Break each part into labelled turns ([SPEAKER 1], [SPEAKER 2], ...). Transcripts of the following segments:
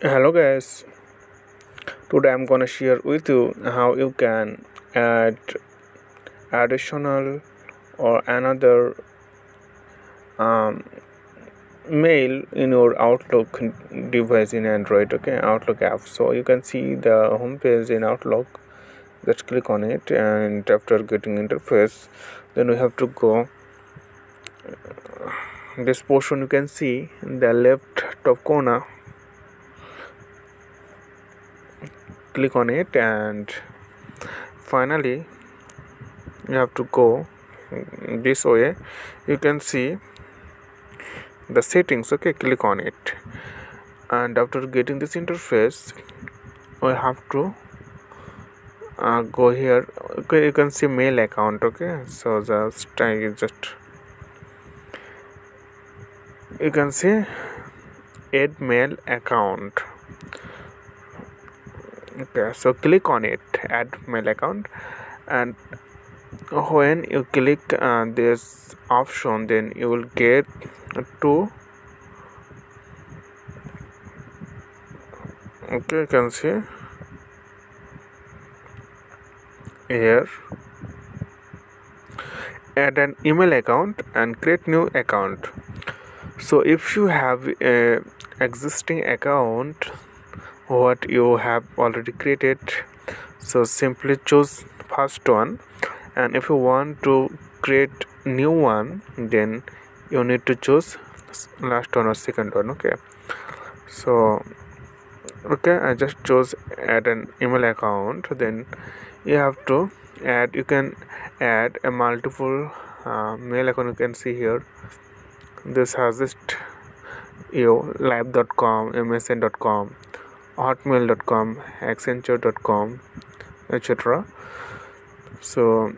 [SPEAKER 1] Hello guys, today I'm gonna share with you how you can add additional or another um, mail in your Outlook device in Android. Okay, Outlook app. So you can see the home page in Outlook. Just click on it, and after getting interface, then we have to go this portion. You can see in the left top corner. Click on it, and finally you have to go this way. You can see the settings. Okay, click on it, and after getting this interface we have to go here. Okay, you can see mail account. Okay, so just you can see add mail account. Okay, so click on it, add mail account, and when you click this option, then you will get to okay, you can see here add an email account and create new account. So if you have a existing account what you have already created, so simply choose first one, and if you want to create new one, then you need to choose last one or second one. Okay, so okay, I just chose add an email account. Then you have to add, you can add a multiple mail account. You can see here this has this live.com, msn.com, hotmail.com, accenture.com, etc. So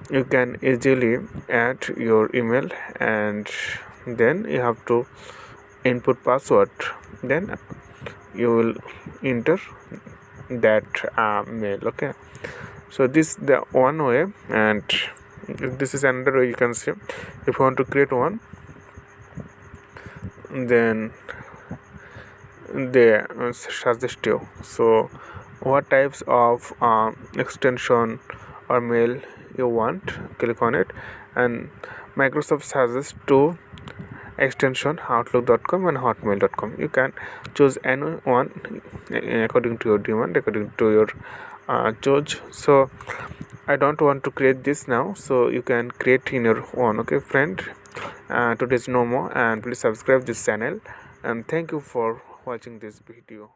[SPEAKER 1] you can easily add your email, and then you have to input password, then you will enter that mail. Okay, so this the one way, and this is another way. You can see if you want to create one, then they suggest you. So what types of extension or mail you want, click on it, and Microsoft suggests two extension, outlook.com and hotmail.com. You can choose any one according to your demand, according to your choice. So I don't want to create this now, so you can create in your own. Okay friend, today's no more, and please subscribe this channel, and thank you for watching this video.